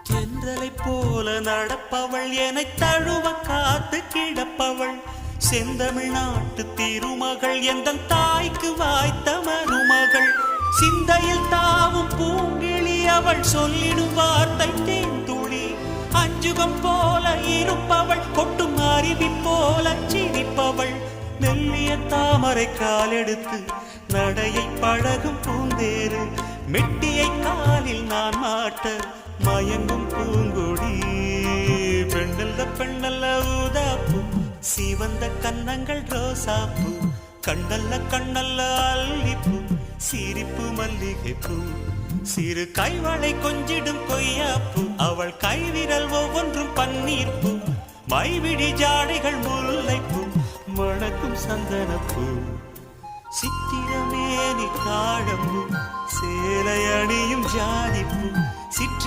தென்றலை போல நடப்பவள் என்னை தழுவ காத்து கிடப்பவள் செந்தமிழ்நாட்டு திருமகள் எந்த தாய்க்கு வாய்த்த மருமகள் சிந்தையில் தாவும் பூங்கிழி அவள் சொல்லிடும் வார்த்தை தேந்துளி அஞ்சுகம் போல இருப்பவள் கொட்டும் அருவி போல சிரிப்பவள் மெல்லிய தாமரை காலெடுத்து நடையை பழகும் பூந்தேறு மெட்டியை காலில் நான் மாட்ட மயங்கும் பூங்கொடி பெண்ணல்ல பெண்ணல்ல ஊதாப்பூ சிவந்த கன்னங்கள் ரோசாப்பூ கண்ணல்ல கண்ணல்ல அல்லிப்பூ சிரிப்பு மல்லிகைப்பூ சிறு கைவளை கொஞ்சிடும் கொய்யாப்பூ அவள் கைவிரல் ஒவ்வொன்றும் பன்னீர்ப்பூ மைவிடி ஜாடைகள் முல்லைப்பூ மணக்கும் சந்தனப்பூ சித்திரமேனி தாழம்பூ சேலை அணியும் ஜாதிப்பூ சிற்றி